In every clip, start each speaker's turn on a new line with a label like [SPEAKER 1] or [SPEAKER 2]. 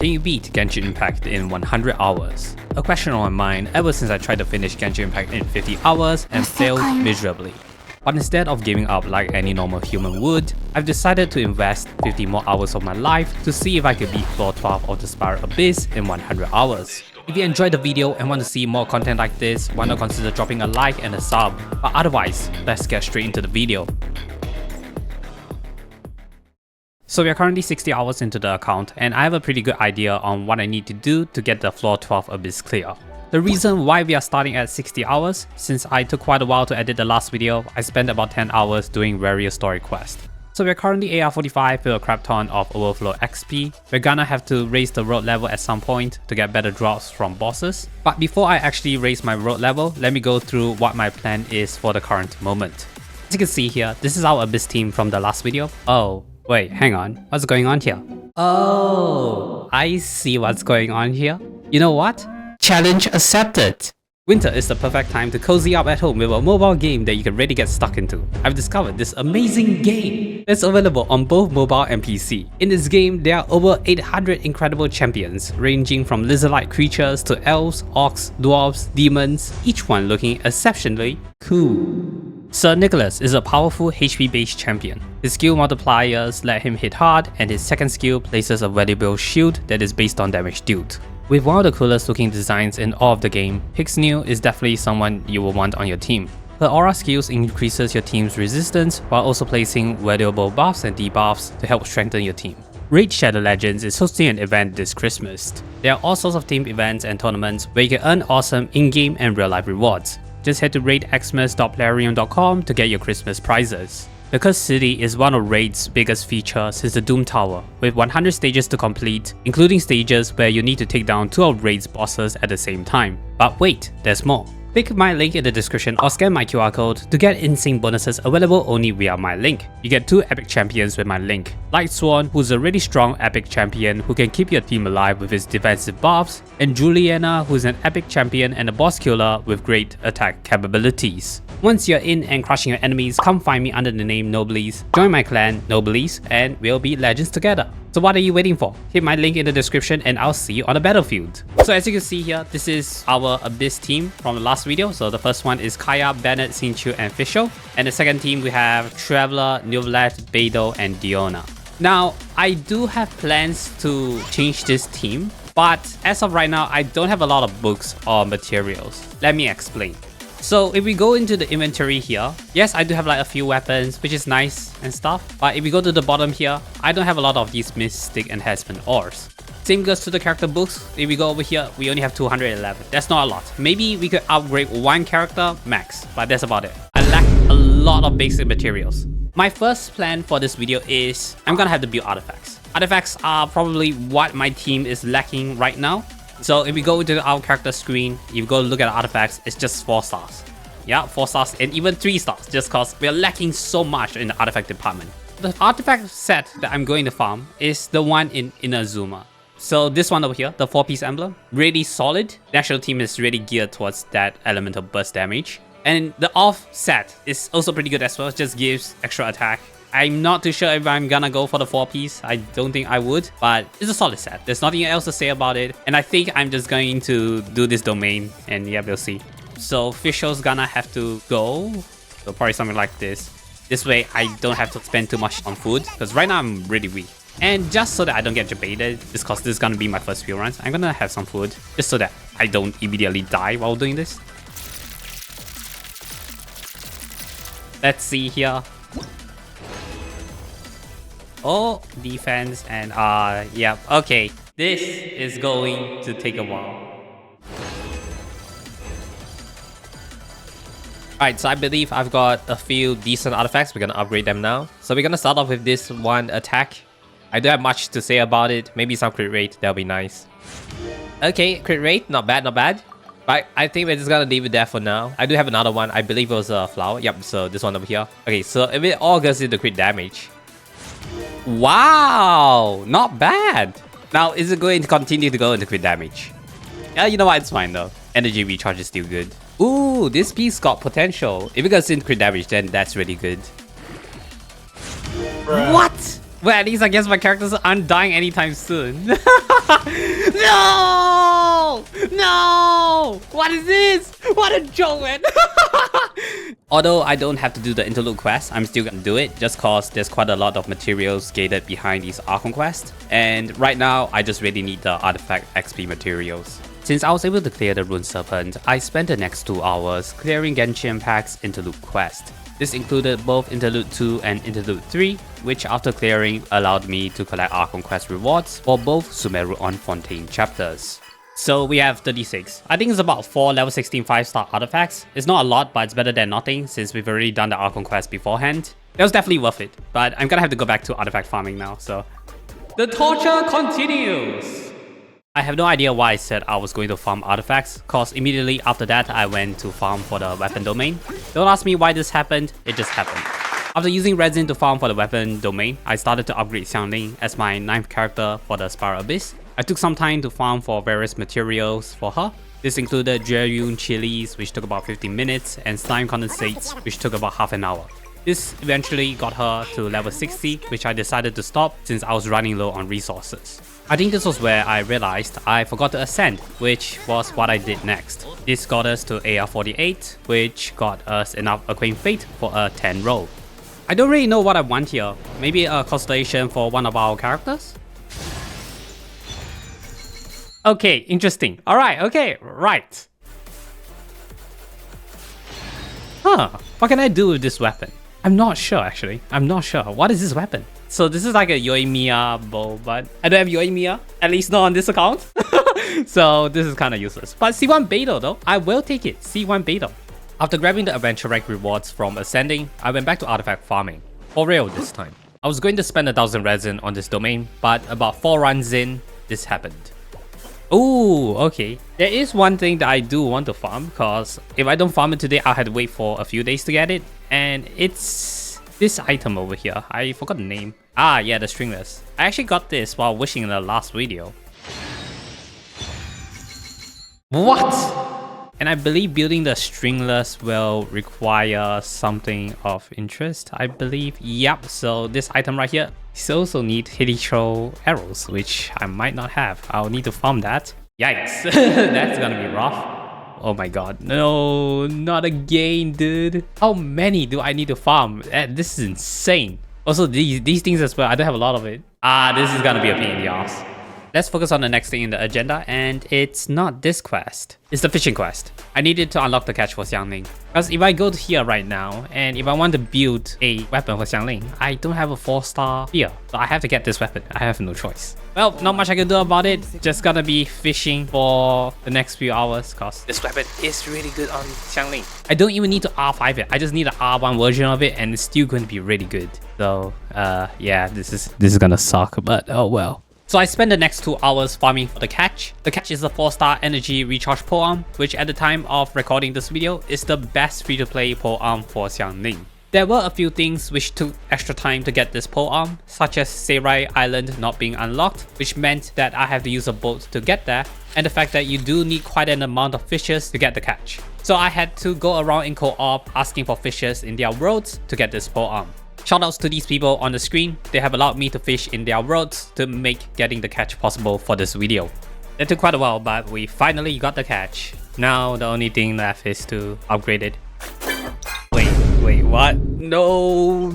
[SPEAKER 1] Can you beat Genshin Impact in 100 hours? A question on my mind ever since I tried to finish Genshin Impact in 50 hours and failed miserably. But instead of giving up like any normal human would, I've decided to invest 50 more hours of my life to see if I could beat floor 12 of the Spiral Abyss in 100 hours. If you enjoyed the video and want to see more content like this, why not consider dropping a like and a sub? But otherwise, let's get straight into the video. So we are currently 60 hours into the account and I have a pretty good idea on what I need to do to get the floor 12 Abyss clear. The reason why we are starting at 60 hours, since I took quite a while to edit the last video, I spent about 10 hours doing various story quests. So we're currently AR45 with a crap ton of overflow XP. We're gonna have to raise the road level at some point to get better drops from bosses. But before I actually raise my road level, let me go through what my plan is for the current moment. As you can see here, this is our Abyss team from the last video. Oh, wait, hang on. What's going on here? Oh, I see what's going on here. You know what? Challenge accepted! Winter is the perfect time to cozy up at home with a mobile game that you can really get stuck into. I've discovered this amazing game that's available on both mobile and PC. In this game, there are over 800 incredible champions, ranging from lizard-like creatures to elves, orcs, dwarves, demons, each one looking exceptionally cool. Sir Nicholas is a powerful HP-based champion. His skill multipliers let him hit hard, and his second skill places a valuable shield that is based on damage dealt. With one of the coolest looking designs in all of the game, Pixnew is definitely someone you will want on your team. Her aura skills increases your team's resistance while also placing valuable buffs and debuffs to help strengthen your team. Raid Shadow Legends is hosting an event this Christmas. There are all sorts of team events and tournaments where you can earn awesome in-game and real-life rewards. Just head to raidxmas.plarium.com to get your Christmas prizes. The Cursed City is one of Raid's biggest features since the Doom Tower, with 100 stages to complete, including stages where you need to take down 2 of Raid's bosses at the same time. But wait, there's more. Click my link in the description or scan my QR code to get insane bonuses available only via my link. You get 2 epic champions with my link. Lightsworn, who's a really strong epic champion who can keep your team alive with his defensive buffs, and Juliana, who's an epic champion and a boss killer with great attack capabilities. Once you're in and crushing your enemies, come find me under the name Noblies, join my clan, Noblies, and we'll be legends together. So what are you waiting for? Hit my link in the description and I'll see you on the battlefield. So as you can see here, this is our Abyss team from the last video. So the first one is Kaya, Bennett, Xingqiu, and Fischl. And the second team we have Traveler, Nuvlet, Beidou, and Diona. Now, I do have plans to change this team, but as of right now, I don't have a lot of books or materials. Let me explain. So if we go into the inventory here, yes, I do have like a few weapons, which is nice and stuff. But if we go to the bottom here, I don't have a lot of these mystic enhancement ores. Same goes to the character books. If we go over here, we only have 211. That's not a lot. Maybe we could upgrade one character max, but that's about it. I lack a lot of basic materials. My first plan for this video is I'm gonna have to build artifacts. Artifacts are probably what my team is lacking right now. So if we go into our character screen, if you go look at the artifacts, it's just 4 stars. Yeah, 4 stars and even 3 stars, just cause we're lacking so much in the artifact department. The artifact set that I'm going to farm is the one in Inazuma. So this one over here, the 4-piece emblem, really solid. The national team is really geared towards that elemental burst damage. And the off set is also pretty good as well, it just gives extra attack. I'm not too sure if I'm gonna go for the 4-piece. I don't think I would, but it's a solid set. There's nothing else to say about it. And I think I'm just going to do this domain and yeah, we'll see. So Fischl's gonna have to go. So probably something like this. This way I don't have to spend too much on food because right now I'm really weak. And just so that I don't get debated, just cause this is gonna be my first few runs, I'm gonna have some food just so that I don't immediately die while doing this. Let's see here. Oh, defense and yeah, okay. This is going to take a while. Alright, so I believe I've got a few decent artifacts. We're gonna upgrade them now. So we're gonna start off with this one attack. I don't have much to say about it. Maybe some crit rate, that'll be nice. Okay, crit rate, not bad, not bad. But I think we're just gonna leave it there for now. I do have another one. I believe it was a flower. Yep, so this one over here. Okay, so if it all goes into crit damage. Wow, not bad. Now, is it going to continue to go into crit damage? Yeah, you know what? It's fine though. Energy recharge is still good. Ooh, this piece got potential. If it goes into crit damage, then that's really good. Bruh. What? Well, at least I guess my characters aren't dying anytime soon. No! No! What is this? What a joke, man! Although I don't have to do the Interlude quest, I'm still gonna do it just cause there's quite a lot of materials gated behind these Archon quests. And right now, I just really need the artifact XP materials. Since I was able to clear the Rune Serpent, I spent the next 2 hours clearing Genshin Impact's Interlude quest. This included both Interlude 2 and Interlude 3, which after clearing allowed me to collect Archon quest rewards for both Sumeru on Fontaine chapters. So we have 36. I think it's about 4 level 16 5-star artifacts. It's not a lot, but it's better than nothing since we've already done the Archon quest beforehand. That was definitely worth it, but I'm gonna have to go back to artifact farming now, so... The torture continues! I have no idea why I said I was going to farm artifacts, cause immediately after that I went to farm for the weapon domain. Don't ask me why this happened, it just happened. After using resin to farm for the weapon domain, I started to upgrade Xiangling as my 9th character for the Spiral Abyss. I took some time to farm for various materials for her. This included Gyeyun chilies, which took about 15 minutes, and slime condensates, which took about half an hour. This eventually got her to level 60, which I decided to stop since I was running low on resources. I think this was where I realized I forgot to ascend, which was what I did next. This got us to AR48, which got us enough Acclaimed Fate for a 10 roll. I don't really know what I want here. Maybe a constellation for one of our characters? Okay, interesting. Alright, okay, right. Huh, what can I do with this weapon? I'm not sure actually. I'm not sure. What is this weapon? So this is like a Yoimiya bow, but I don't have Yoimiya, at least not on this account. So this is kind of useless. But C1 Beidou though, I will take it. C1 Beidou. After grabbing the adventure rank rewards from ascending, I went back to artifact farming. For real this time. I was going to spend 1000 resin on this domain, but about 4 runs in, this happened. Ooh, okay. There is one thing that I do want to farm, because if I don't farm it today, I'll have to wait for a few days to get it. And it's this item over here. I forgot the name. Ah, yeah, the stringless. I actually got this while wishing in the last video. What? And I believe building the stringless will require something of interest, I believe. Yep, so this item right here. You also need Helitro arrows, which I might not have. I'll need to farm that. Yikes, that's gonna be rough. Oh my god, no, not again, dude. How many do I need to farm? This is insane. Also, these things as well, I don't have a lot of it. Ah, this is gonna be a pain in the ass. Let's focus on the next thing in the agenda, and it's not this quest. It's the fishing quest. I needed to unlock the catch for Xiangling. Because if I go to here right now, and if I want to build a weapon for Xiangling, I don't have a 4-star here. So I have to get this weapon. I have no choice. Well, not much I can do about it. Just gonna be fishing for the next few hours, because this weapon is really good on Xiangling. I don't even need to R5 it. I just need an R1 version of it, and it's still going to be really good. So, yeah, this is gonna suck, but oh well. So I spent the next 2 hours farming for the catch. The catch is a 4-star energy recharge polearm, which at the time of recording this video is the best free-to-play polearm for Xiangling. There were a few things which took extra time to get this polearm, such as Seirai Island not being unlocked, which meant that I have to use a boat to get there, and the fact that you do need quite an amount of fishes to get the catch. So I had to go around in co-op asking for fishes in their worlds to get this polearm. Shoutouts to these people on the screen, they have allowed me to fish in their worlds to make getting the catch possible for this video. It took quite a while, but we finally got the catch. Now the only thing left is to upgrade it. Wait, what? No,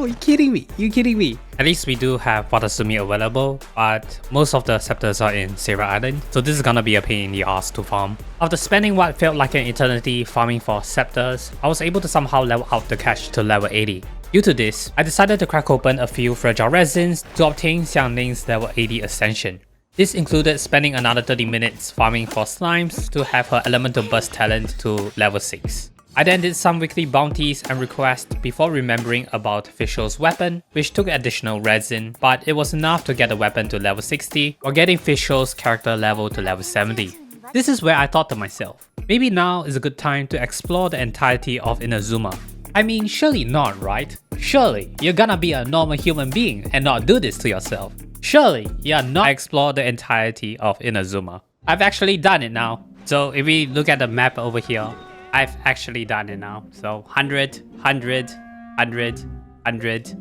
[SPEAKER 1] you kidding me? At least we do have Watasumi available, but most of the scepters are in Seirai Island, so this is gonna be a pain in the ass to farm. After spending what felt like an eternity farming for scepters, I was able to somehow level out the catch to level 80. Due to this, I decided to crack open a few fragile resins to obtain Xiangling's level 80 ascension. This included spending another 30 minutes farming for slimes to have her elemental burst talent to level 6. I then did some weekly bounties and requests before remembering about Fischl's weapon, which took additional resin, but it was enough to get the weapon to level 60 or getting Fischl's character level to level 70. This is where I thought to myself, maybe now is a good time to explore the entirety of Inazuma. I mean, surely not, right? Surely you're gonna be a normal human being and not do this to yourself. Surely you're not explore the entirety of Inazuma. I've actually done it now. So if we look at the map over here, I've actually done it now. So 100, 100, 100, 100,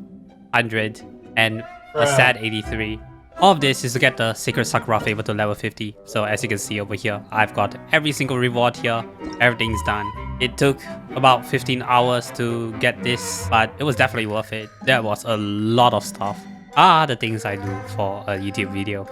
[SPEAKER 1] 100, and a sad 83. All of this is to get the Sacred Sakura favor to level 50. So as you can see over here, I've got every single reward here. Everything's done. It took about 15 hours to get this, but it was definitely worth it. That was a lot of stuff. The things I do for a YouTube video.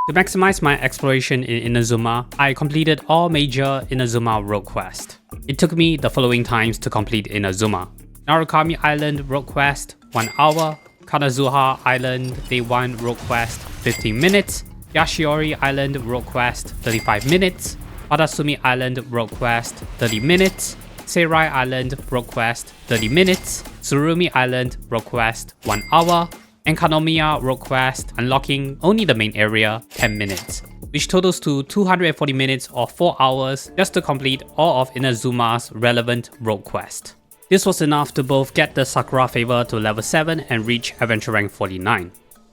[SPEAKER 1] To maximize my exploration in Inazuma, I completed all major Inazuma rogue quests. It took me the following times to complete Inazuma. Narukami Island rogue quest, 1 hour. Kanazuha Island Day 1 rogue quest, 15 minutes. Yashiori Island rogue quest, 35 minutes. Wadasumi Island rogue quest, 30 minutes. Seirai Island rogue quest, 30 minutes. Tsurumi Island rogue quest, 1 hour. And Kanomiya rogue quest, unlocking only the main area, 10 minutes. Which totals to 240 minutes or 4 hours just to complete all of Inazuma's relevant rogue quest. This was enough to both get the Sakura favor to level 7 and reach adventure rank 49.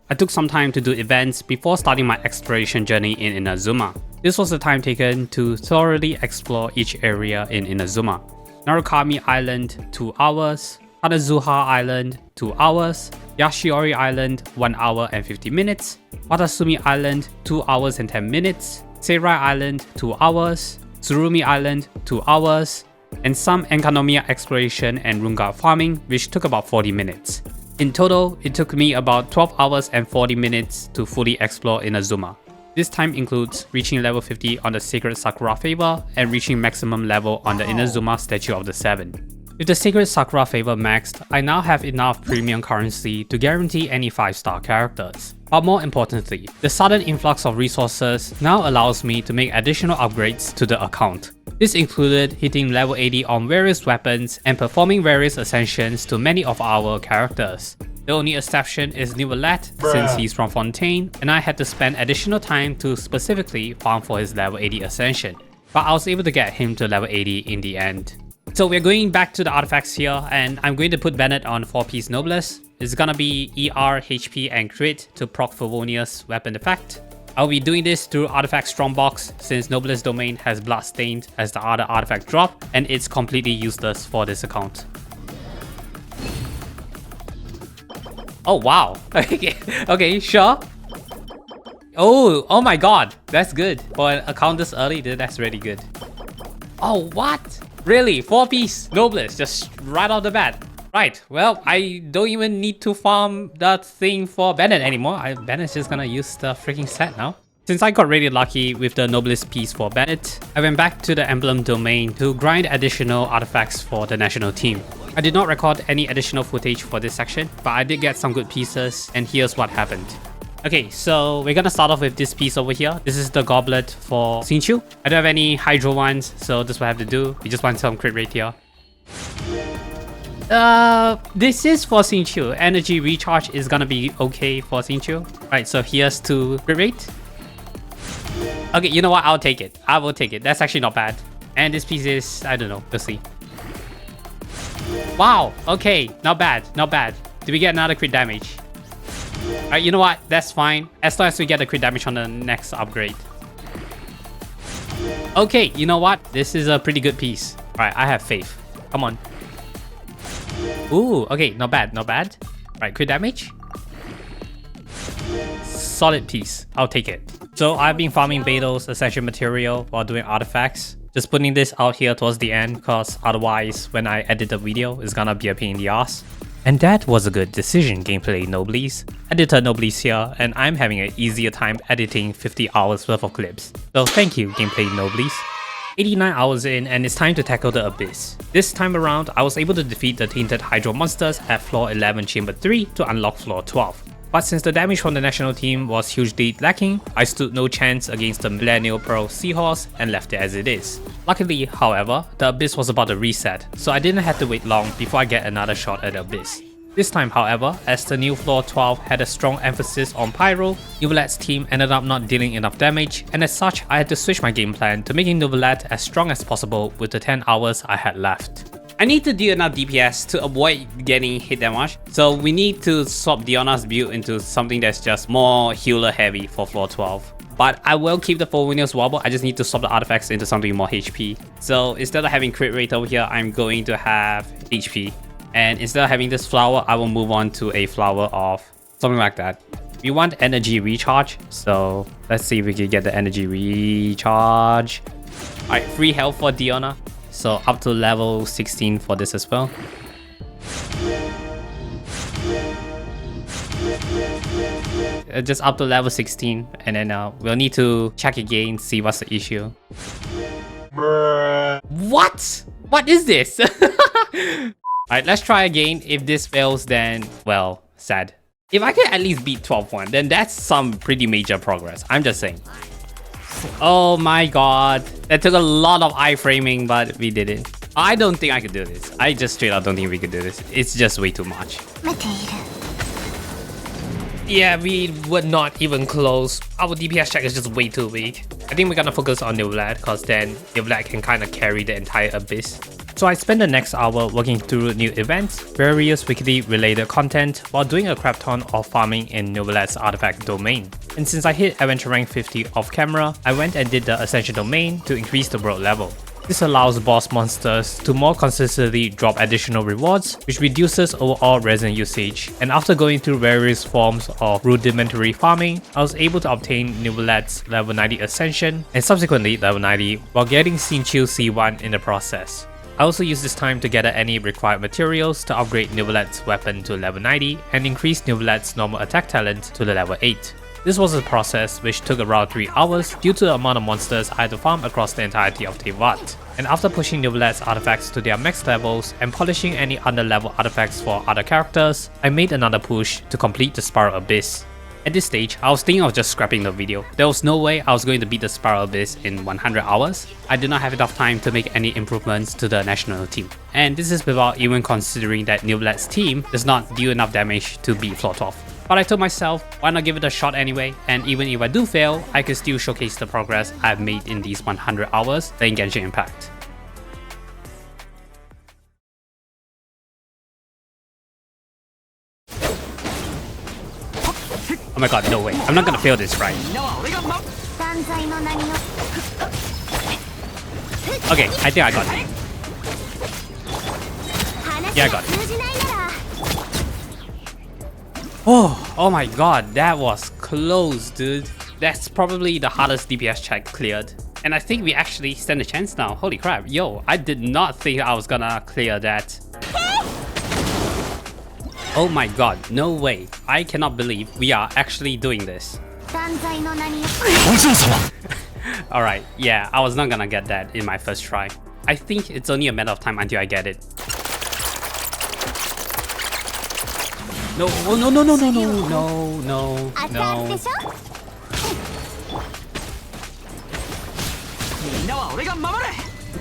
[SPEAKER 1] I took some time to do events before starting my exploration journey in Inazuma. This was the time taken to thoroughly explore each area in Inazuma. Narukami Island 2 hours, Kanazuha Island 2 hours, Yashiori Island 1 hour and 50 minutes, Watasumi Island 2 hours and 10 minutes, Seirai Island 2 hours, Tsurumi Island 2 hours, and some Enkanomiya exploration and Runga farming, which took about 40 minutes. In total, it took me about 12 hours and 40 minutes to fully explore Inazuma. This time includes reaching level 50 on the Sacred Sakura favor and reaching maximum level on the Inazuma Statue of the Seven. With the Sacred Sakura favor maxed, I now have enough premium currency to guarantee any 5-star characters. But more importantly, the sudden influx of resources now allows me to make additional upgrades to the account. This included hitting level 80 on various weapons and performing various ascensions to many of our characters. The only exception is Nivelet, since he's from Fontaine, and I had to spend additional time to specifically farm for his level 80 ascension. But I was able to get him to level 80 in the end. So we're going back to the artifacts here, and I'm going to put Bennett on 4-piece Noblies. It's gonna be ER, HP, and crit to proc Favonius weapon effect. I'll be doing this through Artifact Strongbox since Noblies domain has Bloodstained as the other artifact drop, and it's completely useless for this account. Oh wow, okay, sure. Oh my god, that's good. For an account this early, that's really good. Oh what? Really? 4-piece Noblies, just right off the bat. Right, well, I don't even need to farm that thing for Bennett anymore. Bennett's just gonna use the freaking set now. Since I got really lucky with the Noblies piece for Bennett, I went back to the Emblem domain to grind additional artifacts for the national team. I did not record any additional footage for this section, but I did get some good pieces, and here's what happened. Okay, so we're gonna start off with this piece over here. This is the goblet for Xingqiu. I don't have any Hydro ones, so this is what I have to do. We just want some crit rate here. This is for Xingqiu. Energy recharge is gonna be okay for Xingqiu. Right, so here's to crit rate. Okay, you know what? I'll take it. I will take it. That's actually not bad. And this piece is, I don't know. We'll see. Wow. Okay, not bad. Not bad. Did we get another crit damage? Alright, you know what? That's fine. As long as we get the crit damage on the next upgrade. Okay, you know what? This is a pretty good piece. Alright, I have faith. Come on. Ooh, okay, not bad, not bad. Right, crit damage. Solid piece. I'll take it. So I've been farming Beto's Ascension material while doing artifacts. Just putting this out here towards the end because otherwise when I edit the video, it's gonna be a pain in the ass. And that was a good decision, Gameplay Noblies. Editor Noblies here, and I'm having an easier time editing 50 hours worth of clips. So thank you, Gameplay Noblies. 89 hours in, and it's time to tackle the Abyss. This time around, I was able to defeat the Tainted Hydro monsters at floor 11 chamber 3 to unlock floor 12. But since the damage from the national team was hugely lacking, I stood no chance against the Millennial Pearl Seahorse and left it as it is. Luckily, however, the Abyss was about to reset, so I didn't have to wait long before I get another shot at the Abyss. This time, however, as the new floor 12 had a strong emphasis on Pyro, Novelet's team ended up not dealing enough damage, and as such, I had to switch my game plan to making Novelet as strong as possible with the 10 hours I had left. I need to deal enough DPS to avoid getting hit that much, so we need to swap Diona's build into something that's just more healer heavy for floor 12. But I will keep the Favonius Wobble, I just need to swap the artifacts into something more HP. So instead of having crit rate over here, I'm going to have HP. And instead of having this flower, I will move on to a flower of something like that. We want energy recharge, so let's see if we can get the energy recharge. Alright, free health for Diona, so up to level 16 for this as well. Just up to level 16, and then we'll need to check again, see what's the issue. What? What is this? Alright, let's try again. If this fails, then, well, sad. If I can at least beat 12-1, then that's some pretty major progress. I'm just saying. Oh my god. That took a lot of iframing, but we did it. I don't think I could do this. I just straight up don't think we could do this. It's just way too much. Yeah, we were not even close. Our DPS check is just way too weak. I think we're gonna focus on Noblies, because then Noblies can kind of carry the entire Abyss. So I spent the next hour working through new events, various wiki related content, while doing a crap ton of farming in Noblies artifact domain. And since I hit adventure rank 50 off camera, I went and did the ascension domain to increase the world level. This allows boss monsters to more consistently drop additional rewards, which reduces overall resin usage. And after going through various forms of rudimentary farming, I was able to obtain Noblies level 90 ascension and subsequently level 90 while getting Xingqiu C1 in the process. I also used this time to gather any required materials to upgrade Noblies' weapon to level 90 and increase Noblies' normal attack talent to the level 8. This was a process which took around 3 hours due to the amount of monsters I had to farm across the entirety of Teyvat. And after pushing Noblies artifacts to their max levels and polishing any under-level artifacts for other characters, I made another push to complete the Spiral Abyss. At this stage, I was thinking of just scrapping the video. There was no way I was going to beat the Spiral Abyss in 100 hours. I did not have enough time to make any improvements to the national team. And this is without even considering that Noblies' team does not do enough damage to beat floor 12. But I told myself, why not give it a shot anyway, and even if I do fail, I can still showcase the progress I've made in these 100 hours playing Genshin Impact. Oh my god, no way. I'm not gonna fail this, right? Okay, I think I got it. Yeah, I got it. Oh my god, that was close, dude. That's probably the hardest DPS check cleared. And I think we actually stand a chance now. Holy crap, yo, I did not think I was gonna clear that. Oh my god, no way. I cannot believe we are actually doing this. Alright, yeah, I was not gonna get that in my first try. I think it's only a matter of time until I get it. No, oh, no, no, no, no, no, no, no, no.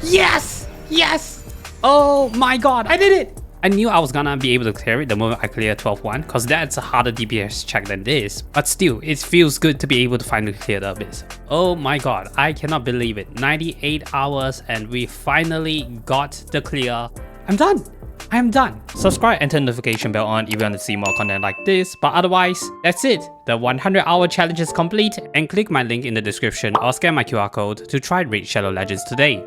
[SPEAKER 1] Yes! Yes! Oh my god, I did it! I knew I was gonna be able to clear it the moment I clear 12-1, cause that's a harder DPS check than this. But still, it feels good to be able to finally clear the Abyss. Oh my god, I cannot believe it. 98 hours and we finally got the clear. I'm done! I am done. Subscribe and turn the notification bell on if you want to see more content like this, but otherwise, that's it. The 100-hour challenge is complete, and click my link in the description or scan my QR code to try Raid Shadow Legends today.